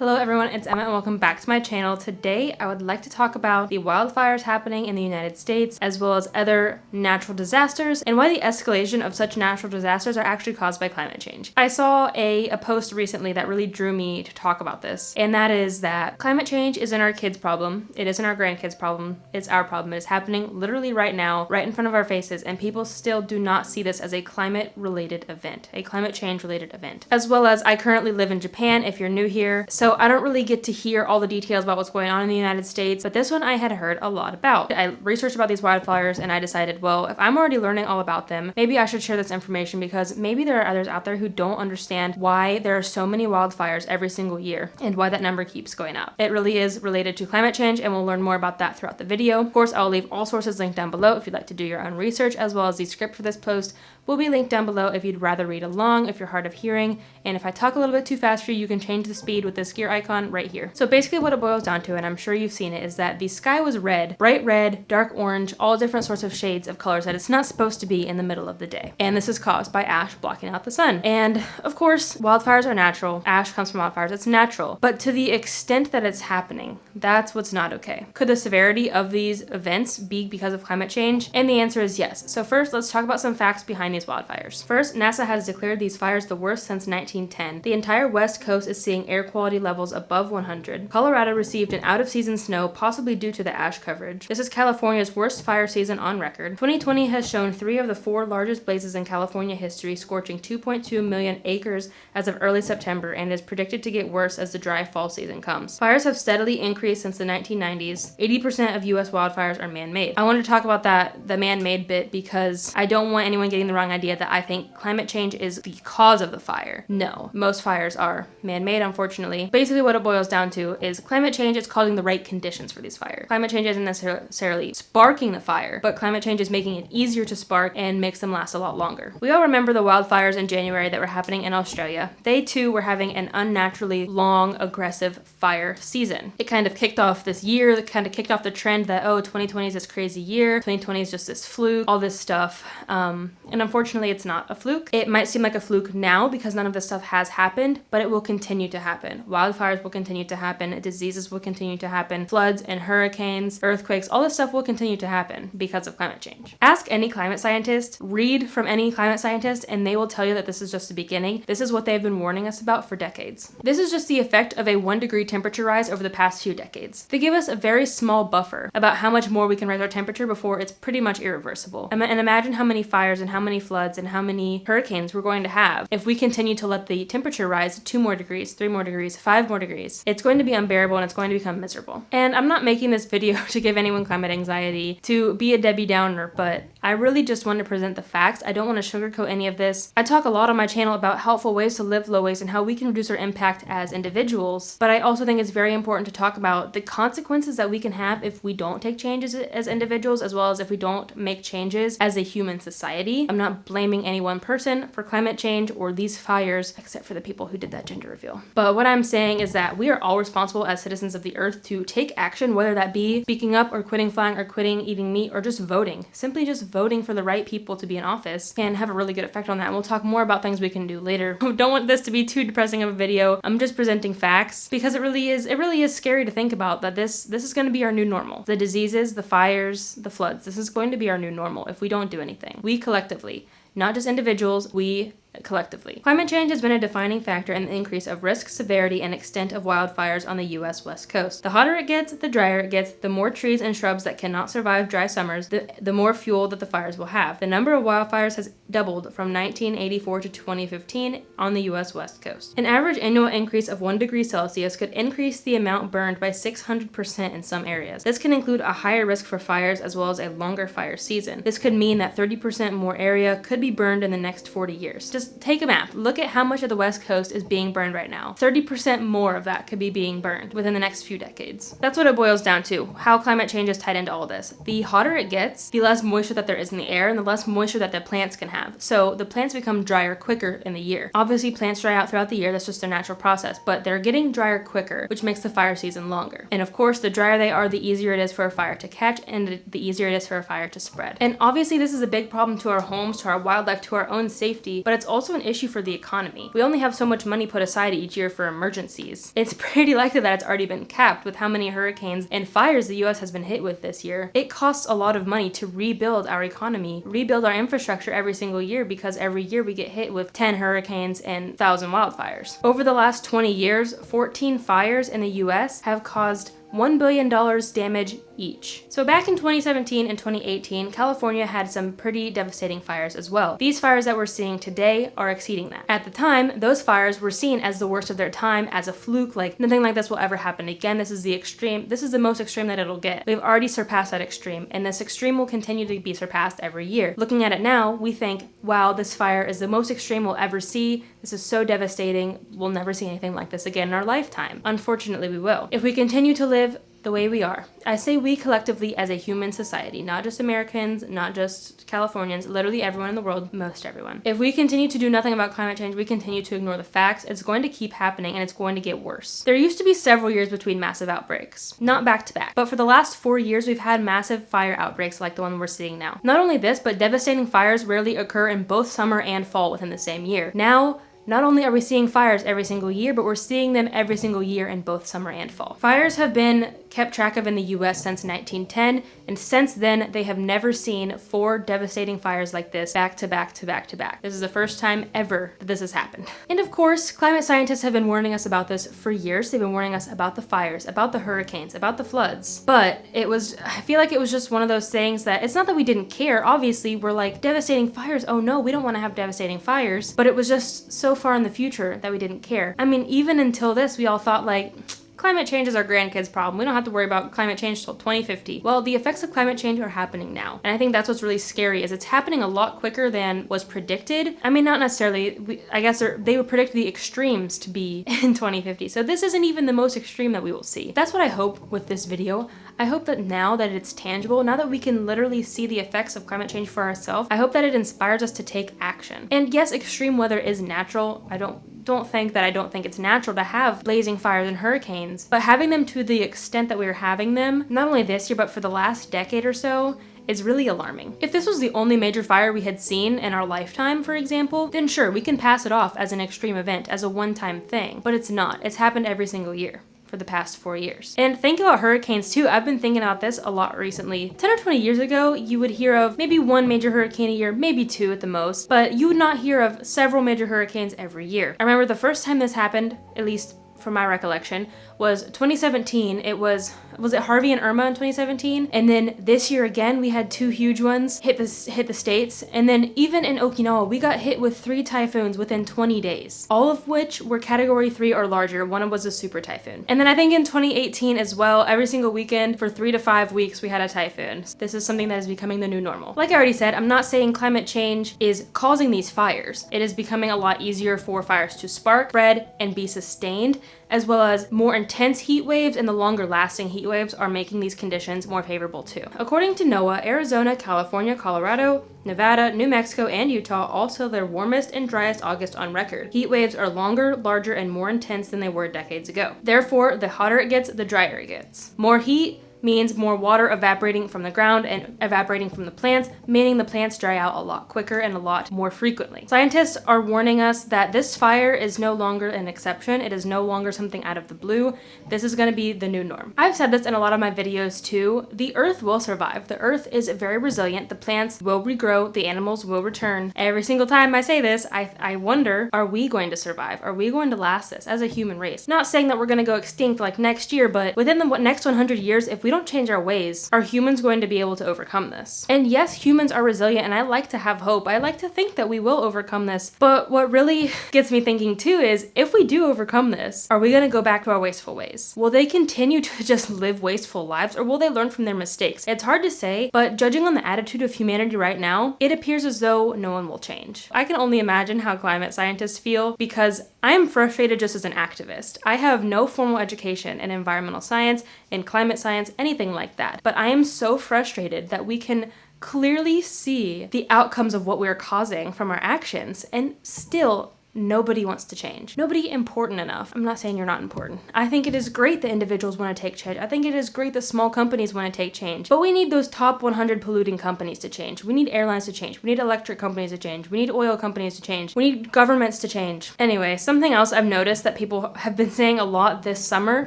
Hello everyone, it's Emma and welcome back to my channel. Today I would like to talk about the wildfires happening in the United States as well as other natural disasters and why the escalation of such natural disasters are actually caused by climate change. I saw a post recently that really drew me to talk about this, and that is that climate change isn't our kids' problem, it isn't our grandkids' problem, it's our problem. It is happening literally right now, right in front of our faces, and people still do not see this as a climate-related event, a climate change-related event. As well as I currently live in Japan, if you're new here, so I don't really get to hear all the details about what's going on in the United States, but this one I had heard a lot about. I researched about these wildfires and I decided, well, if I'm already learning all about them, maybe I should share this information because maybe there are others out there who don't understand why there are so many wildfires every single year and why that number keeps going up. It really is related to climate change, and we'll learn more about that throughout the video. Of course, I'll leave all sources linked down below if you'd like to do your own research, as well as the script for this post will be linked down below if you'd rather read along, if you're hard of hearing, and if I talk a little bit too fast for you, you can change the speed with this gear icon right here. So basically what it boils down to, and I'm sure you've seen it, is that the sky was red, bright red, dark orange, all different sorts of shades of colors that it's not supposed to be in the middle of the day. And this is caused by ash blocking out the sun. And of course, wildfires are natural. Ash comes from wildfires, it's natural. But to the extent that it's happening, that's what's not okay. Could the severity of these events be because of climate change? And the answer is yes. So first, let's talk about some facts behind these wildfires. First, NASA has declared these fires the worst since 1910. The entire West Coast is seeing air quality levels above 100. Colorado received an out-of-season snow, possibly due to the ash coverage. This is California's worst fire season on record. 2020 has shown 3 of the 4 largest blazes in California history, scorching 2.2 million acres as of early September, and is predicted to get worse as the dry fall season comes. Fires have steadily increased since the 1990s. 80% of US wildfires are man-made. I wanted to talk about the man-made bit because I don't want anyone getting the wrong idea that I think climate change is the cause of the fire. No, most fires are man-made, unfortunately. Basically what it boils down to is climate change is causing the right conditions for these fires. Climate change isn't necessarily sparking the fire, but climate change is making it easier to spark and makes them last a lot longer. We all remember the wildfires in January that were happening in Australia. They too were having an unnaturally long, aggressive fire season. It kind of kicked off this year, that kind of kicked off the trend that, oh, 2020 is this crazy year, 2020 is just this fluke, all this stuff. And unfortunately, it's not a fluke. It might seem like a fluke now because none of this stuff has happened, but it will continue to happen. Wildfires will continue to happen, diseases will continue to happen, floods and hurricanes, earthquakes, all this stuff will continue to happen because of climate change. Ask any climate scientist, read from any climate scientist, and they will tell you that this is just the beginning. This is what they've been warning us about for decades. This is just the effect of a 1-degree temperature rise over the past few decades. They give us a very small buffer about how much more we can rise our temperature before it's pretty much irreversible. And imagine how many fires and how many floods and how many hurricanes we're going to have if we continue to let the temperature rise 2 more degrees, 3 more degrees, 5 more degrees. It's going to be unbearable and it's going to become miserable. And I'm not making this video to give anyone climate anxiety, to be a Debbie Downer, but I really just want to present the facts. I don't want to sugarcoat any of this. I talk a lot on my channel about helpful ways to live low waste and how we can reduce our impact as individuals, but I also think it's very important to talk about the consequences that we can have if we don't take changes as individuals, as well as if we don't make changes as a human society. I'm not blaming any one person for climate change or these fires, except for the people who did that gender reveal. But what I'm saying is that we are all responsible as citizens of the earth to take action, whether that be speaking up or quitting flying or quitting eating meat or just voting. Simply just voting for the right people to be in office can have a really good effect on that. And we'll talk more about things we can do later. Don't want this to be too depressing of a video. I'm just presenting facts because it really is scary to think about that this is going to be our new normal. The diseases, the fires, the floods, this is going to be our new normal if we don't do anything. We collectively, not just individuals, we collectively. Climate change has been a defining factor in the increase of risk, severity, and extent of wildfires on the US West Coast. The hotter it gets, the drier it gets, the more trees and shrubs that cannot survive dry summers, the more fuel that the fires will have. The number of wildfires has doubled from 1984 to 2015 on the US West Coast. An average annual increase of 1 degree Celsius could increase the amount burned by 600% in some areas. This can include a higher risk for fires as well as a longer fire season. This could mean that 30% more area could be burned in the next 40 years. Just take a map. Look at how much of the West Coast is being burned right now. 30% more of that could be being burned within the next few decades. That's what it boils down to, how climate change is tied into all this. The hotter it gets, the less moisture that there is in the air and the less moisture that the plants can have. So the plants become drier quicker in the year. Obviously, plants dry out throughout the year. That's just their natural process, but they're getting drier quicker, which makes the fire season longer. And of course, the drier they are, the easier it is for a fire to catch and the easier it is for a fire to spread. And obviously, this is a big problem to our homes, to our wildlife, to our own safety, but it's also an issue for the economy. We only have so much money put aside each year for emergencies. It's pretty likely that it's already been capped with how many hurricanes and fires the US has been hit with this year. It costs a lot of money to rebuild our economy, rebuild our infrastructure every single year, because every year we get hit with 10 hurricanes and 1,000 wildfires. Over the last 20 years, 14 fires in the US have caused $1 billion damage each. So back in 2017 and 2018, California had some pretty devastating fires as well. These fires that we're seeing today are exceeding that. At the time, those fires were seen as the worst of their time, as a fluke, like nothing like this will ever happen again. This is the extreme, this is the most extreme that it'll get. We've already surpassed that extreme, and this extreme will continue to be surpassed every year. Looking at it now, we think, wow, this fire is the most extreme we'll ever see. This is so devastating. We'll never see anything like this again in our lifetime. Unfortunately, we will. If we continue to live the way we are. I say we collectively as a human society, not just Americans, not just Californians, literally everyone in the world, most everyone. If we continue to do nothing about climate change, we continue to ignore the facts, it's going to keep happening and it's going to get worse. There used to be several years between massive outbreaks, not back to back, but for the last 4 years we've had massive fire outbreaks like the one we're seeing now. Not only this, but devastating fires rarely occur in both summer and fall within the same year. Now, not only are we seeing fires every single year, but we're seeing them every single year in both summer and fall. Fires have been kept track of in the US since 1910, and since then they have never seen 4 devastating fires like this back to back to back to back. This is the first time ever that this has happened. And of course, climate scientists have been warning us about this for years. They've been warning us about the fires, about the hurricanes, about the floods. But I feel like it was just one of those things that it's not that we didn't care. Obviously, we're like, devastating fires, oh no, we don't want to have devastating fires. But it was just so far in the future that we didn't care. I mean, even until this, we all thought like, climate change is our grandkids' problem. We don't have to worry about climate change till 2050. Well, the effects of climate change are happening now. And I think that's what's really scary, is it's happening a lot quicker than was predicted. I mean, not necessarily, I guess they would predict the extremes to be in 2050. So this isn't even the most extreme that we will see. That's what I hope with this video. I hope that now that it's tangible, now that we can literally see the effects of climate change for ourselves, I hope that it inspires us to take action. And yes, extreme weather is natural. I don't think it's natural to have blazing fires and hurricanes, but having them to the extent that we are having them, not only this year, but for the last decade or so, is really alarming. If this was the only major fire we had seen in our lifetime, for example, then sure, we can pass it off as an extreme event, as a one-time thing, but it's not. It's happened every single year for the past 4 years. And think about hurricanes too. I've been thinking about this a lot recently. 10 or 20 years ago, you would hear of maybe 1 major hurricane a year, maybe 2 at the most, but you would not hear of several major hurricanes every year. I remember the first time this happened, at least from my recollection, was 2017. Was it Harvey and Irma in 2017? And then this year again, we had 2 huge ones hit the States. And then even in Okinawa, we got hit with 3 typhoons within 20 days, all of which were category 3 or larger. One was a super typhoon. And then I think in 2018 as well, every single weekend for 3 to 5 weeks, we had a typhoon. This is something that is becoming the new normal. Like I already said, I'm not saying climate change is causing these fires. It is becoming a lot easier for fires to spark, spread, and be sustained, as well as more intense heat waves and the longer lasting heat waves are making these conditions more favorable too. According to NOAA, Arizona, California, Colorado, Nevada, New Mexico, and Utah all saw their warmest and driest August on record. Heat waves are longer, larger, and more intense than they were decades ago. Therefore, the hotter it gets, the drier it gets. More heat means more water evaporating from the ground and evaporating from the plants, meaning the plants dry out a lot quicker and a lot more frequently. Scientists are warning us that this fire is no longer an exception. It is no longer something out of the blue. This is going to be the new norm. I've said this in a lot of my videos too. The earth will survive. The earth is very resilient. The plants will regrow. The animals will return. Every single time I say this, I wonder, are we going to survive? Are we going to last this as a human race? Not saying that we're going to go extinct like next year, but within the next 100 years, if we don't change our ways, are humans going to be able to overcome this? And yes, humans are resilient, and I like to have hope. I like to think that we will overcome this. But what really gets me thinking too is, if we do overcome this, are we going to go back to our wasteful ways? Will they continue to just live wasteful lives, or will they learn from their mistakes? It's hard to say, but judging on the attitude of humanity right now, it appears as though no one will change. I can only imagine how climate scientists feel, because I am frustrated just as an activist. I have no formal education in environmental science, in climate science, anything like that. But I am so frustrated that we can clearly see the outcomes of what we are causing from our actions, and still nobody wants to change. Nobody important enough. I'm not saying you're not important. I think it is great that individuals want to take change. I think it is great that small companies want to take change. But we need those top 100 polluting companies to change. We need airlines to change. We need electric companies to change. We need oil companies to change. We need governments to change. Anyway, something else I've noticed that people have been saying a lot this summer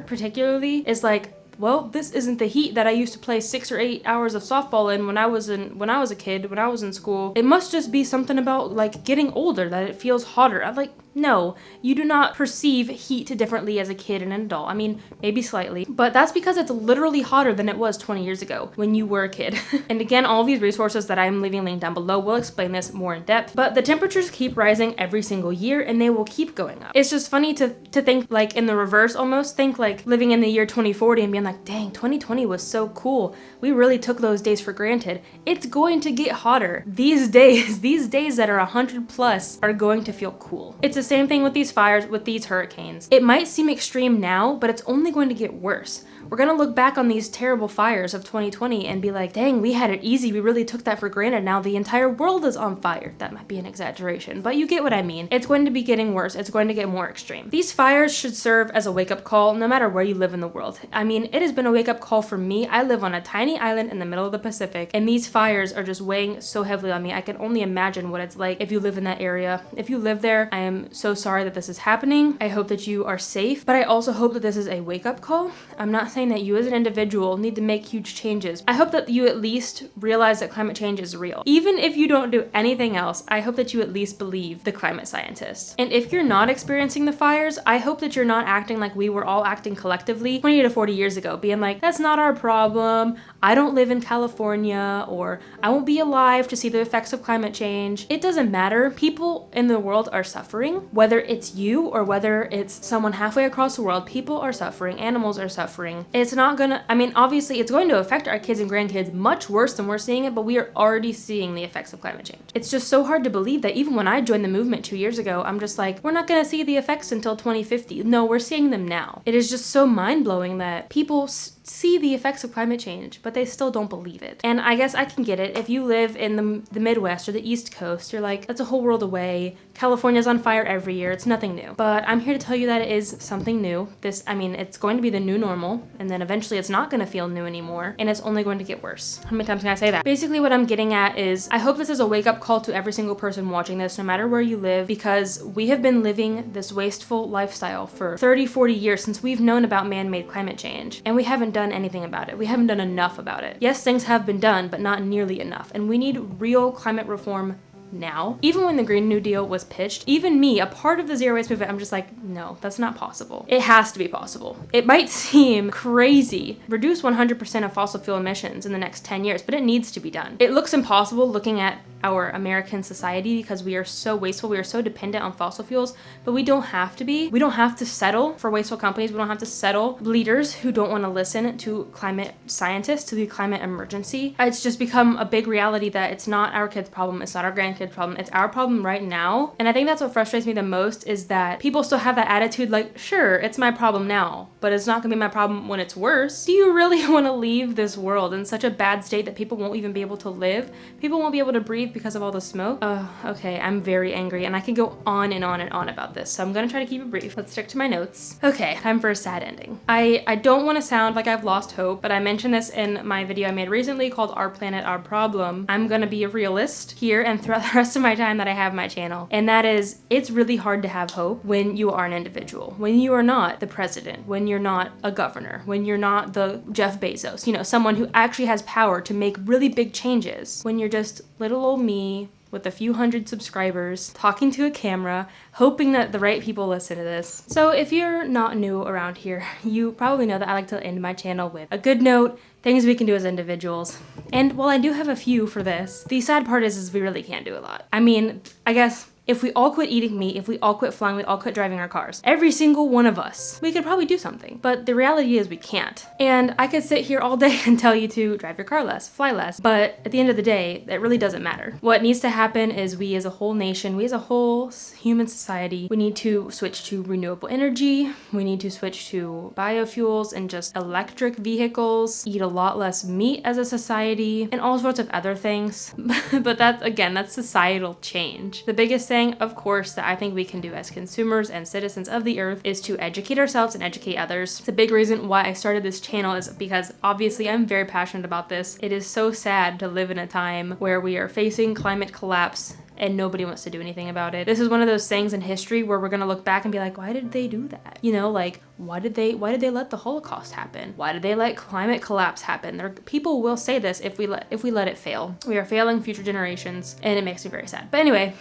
particularly is like, well, this isn't the heat that I used to play 6 or 8 hours of softball in when I was a kid, when I was in school. It must just be something about like getting older that it feels hotter. I'm like, no, you do not perceive heat differently as a kid and an adult. I mean, maybe slightly, but that's because it's literally hotter than it was 20 years ago when you were a kid. And again, all these resources that I'm leaving linked down below will explain this more in depth, but the temperatures keep rising every single year and they will keep going up. It's just funny to think like in the reverse almost, think like living in the year 2040 and being like, dang, 2020 was so cool. We really took those days for granted. It's going to get hotter. These days that are 100 plus are going to feel cool. It's the same thing with these fires, with these hurricanes. It might seem extreme now, but it's only going to get worse. We're gonna look back on these terrible fires of 2020 and be like, dang, we had it easy. We really took that for granted. Now the entire world is on fire. That might be an exaggeration, but you get what I mean. It's going to be getting worse. It's going to get more extreme. These fires should serve as a wake-up call no matter where you live in the world. I mean, it has been a wake-up call for me. I live on a tiny island in the middle of the Pacific, and these fires are just weighing so heavily on me. I can only imagine what it's like if you live in that area. If you live there, I am so sorry that this is happening. I hope that you are safe, but I also hope that this is a wake-up call. I'm not saying that you as an individual need to make huge changes. I hope that you at least realize that climate change is real. Even if you don't do anything else, I hope that you at least believe the climate scientists. And if you're not experiencing the fires, I hope that you're not acting like we were all acting collectively 20 to 40 years ago, being like, that's not our problem. I don't live in California, or I won't be alive to see the effects of climate change. It doesn't matter. People in the world are suffering, whether it's you or whether it's someone halfway across the world. People are suffering. Animals are suffering. It's not gonna, I mean, obviously it's going to affect our kids and grandkids much worse than we're seeing it, but we are already seeing the effects of climate change. It's just so hard to believe that even when I joined the movement 2 years ago, I'm just like, we're not gonna see the effects until 2050. No, we're seeing them now. It is just so mind-blowing that people see the effects of climate change, but they still don't believe it. And I guess I can get it. If you live in the Midwest or the East Coast, you're like, that's a whole world away. California's on fire every year. It's nothing new. But I'm here to tell you that it is something new. It's going to be the new normal, and then eventually it's not going to feel new anymore, and it's only going to get worse. How many times can I say that? Basically what I'm getting at is, I hope this is a wake-up call to every single person watching this, no matter where you live, because we have been living this wasteful lifestyle for 30, 40 years since we've known about man-made climate change, and we haven't done anything about it. We haven't done enough about it. Yes, things have been done, but not nearly enough, and we need real climate reform now. Even when the Green New Deal was pitched, even me, a part of the zero waste movement, I'm just like, no, that's not possible. It has to be possible. It might seem crazy. Reduce 100% of fossil fuel emissions in the next 10 years, but it needs to be done. It looks impossible looking at our American society because we are so wasteful, we are so dependent on fossil fuels, but we don't have to be. We don't have to settle for wasteful companies. We don't have to settle leaders who don't want to listen to climate scientists, to the climate emergency. It's just become a big reality that it's not our kids' problem, it's not our grandkids' problem, it's our problem right now. And I think that's what frustrates me the most, is that people still have that attitude like, sure, it's my problem now, but it's not gonna be my problem when it's worse. Do you really want to leave this world in such a bad state that people won't even be able to live? People won't be able to breathe because of all the smoke? Okay, I'm very angry, and I can go on and on and on about this, so I'm gonna try to keep it brief. Let's stick to my notes. Okay, time for a sad ending. I don't want to sound like I've lost hope, but I mentioned this in my video I made recently called Our Planet, Our Problem. I'm gonna be a realist here and throughout the rest of my time that I have my channel, and that is, it's really hard to have hope when you are an individual, when you are not the president, when you're not a governor, when you're not the Jeff Bezos, you know, someone who actually has power to make really big changes, when you're just little old me with a few hundred subscribers, talking to a camera, hoping that the right people listen to this. So if you're not new around here, you probably know that I like to end my channel with a good note, things we can do as individuals. And while I do have a few for this, the sad part is we really can't do a lot. I mean, I guess if we all quit eating meat, if we all quit flying, we all quit driving our cars, every single one of us, we could probably do something. But the reality is we can't. And I could sit here all day and tell you to drive your car less, fly less, but at the end of the day, that really doesn't matter. What needs to happen is we as a whole nation, we as a whole human society, we need to switch to renewable energy, we need to switch to biofuels and just electric vehicles, eat a lot less meat as a society, and all sorts of other things. But that's, again, that's societal change. The biggest thing saying, of course, that I think we can do as consumers and citizens of the earth is to educate ourselves and educate others. It's a big reason why I started this channel, is because obviously I'm very passionate about this. It is so sad to live in a time where we are facing climate collapse and nobody wants to do anything about it. This is one of those things in history where we're gonna look back and be like, why did they do that? You know, like, why did they let the Holocaust happen? Why did they let climate collapse happen? People will say this if we let it fail. We are failing future generations, and it makes me very sad. But anyway,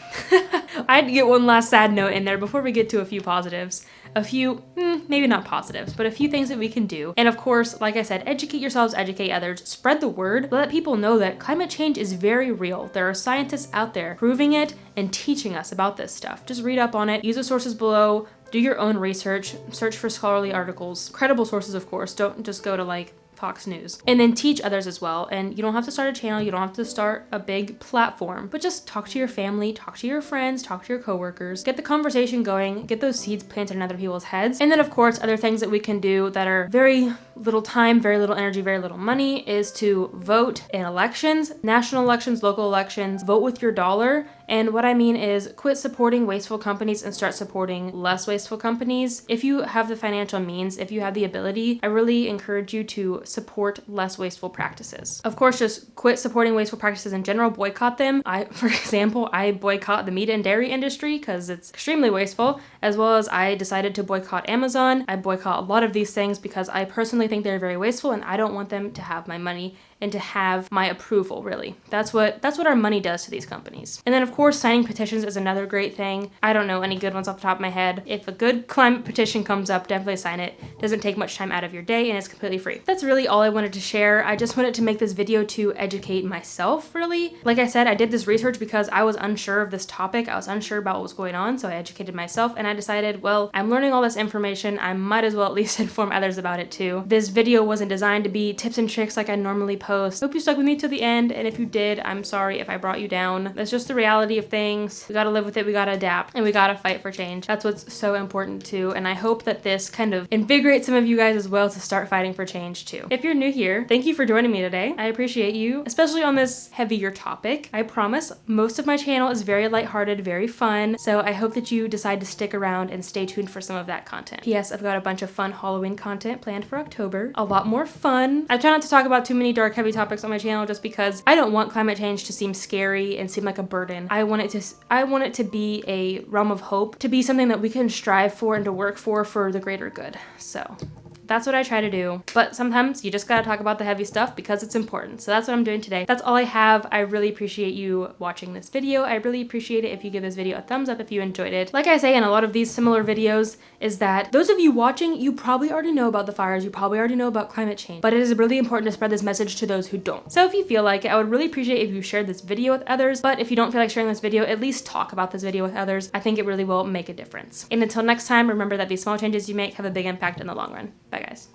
I had to get one last sad note in there before we get to a few positives. A few, maybe not positives, but a few things that we can do. And of course, like I said, educate yourselves, educate others, spread the word, let people know that climate change is very real. There are scientists out there proving it and teaching us about this stuff. Just read up on it, use the sources below, do your own research, search for scholarly articles, credible sources, of course. Don't just go to like Fox News, and then teach others as well. And you don't have to start a channel, you don't have to start a big platform, but just talk to your family, talk to your friends, talk to your coworkers, get the conversation going, get those seeds planted in other people's heads. And then of course, other things that we can do that are very little time, very little energy, very little money is to vote in elections, national elections, local elections, vote with your dollar. And what I mean is quit supporting wasteful companies and start supporting less wasteful companies. If you have the financial means, if you have the ability, I really encourage you to support less wasteful practices. Of course, just quit supporting wasteful practices in general, boycott them. For example, I boycott the meat and dairy industry because it's extremely wasteful, as well as I decided to boycott Amazon. I boycott a lot of these things because I personally think they're very wasteful and I don't want them to have my money and to have my approval, really. That's what our money does to these companies. And then of course, signing petitions is another great thing. I don't know any good ones off the top of my head. If a good climate petition comes up, definitely sign it. It doesn't take much time out of your day and it's completely free. That's really all I wanted to share. I just wanted to make this video to educate myself, really. Like I said, I did this research because I was unsure of this topic. I was unsure about what was going on, so I educated myself and I decided, well, I'm learning all this information. I might as well at least inform others about it too. This video wasn't designed to be tips and tricks like I normally post. Hope you stuck with me to the end, and if you did, I'm sorry if I brought you down. That's just the reality of things. We gotta live with it, we gotta adapt, and we gotta fight for change. That's what's so important too, and I hope that this kind of invigorates some of you guys as well to start fighting for change too. If you're new here, thank you for joining me today. I appreciate you, especially on this heavier topic. I promise most of my channel is very lighthearted, very fun, so I hope that you decide to stick around and stay tuned for some of that content. P.S. I've got a bunch of fun Halloween content planned for October. A lot more fun. I try not to talk about too many dark, heavy topics on my channel just because I don't want climate change to seem scary and seem like a burden. I want it to be a realm of hope, to be something that we can strive for and to work for the greater good. So that's what I try to do. But sometimes you just gotta talk about the heavy stuff because it's important. So that's what I'm doing today. That's all I have. I really appreciate you watching this video. I really appreciate it if you give this video a thumbs up if you enjoyed it. Like I say in a lot of these similar videos is that those of you watching, you probably already know about the fires, you probably already know about climate change, but it is really important to spread this message to those who don't. So if you feel like it, I would really appreciate if you shared this video with others, but if you don't feel like sharing this video, at least talk about this video with others. I think it really will make a difference. And until next time, remember that these small changes you make have a big impact in the long run. Bye guys.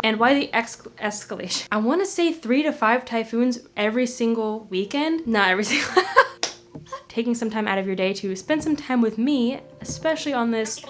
And why the escalation? I want to say 3 to 5 typhoons every single weekend. Not every single. Taking some time out of your day to spend some time with me, especially on this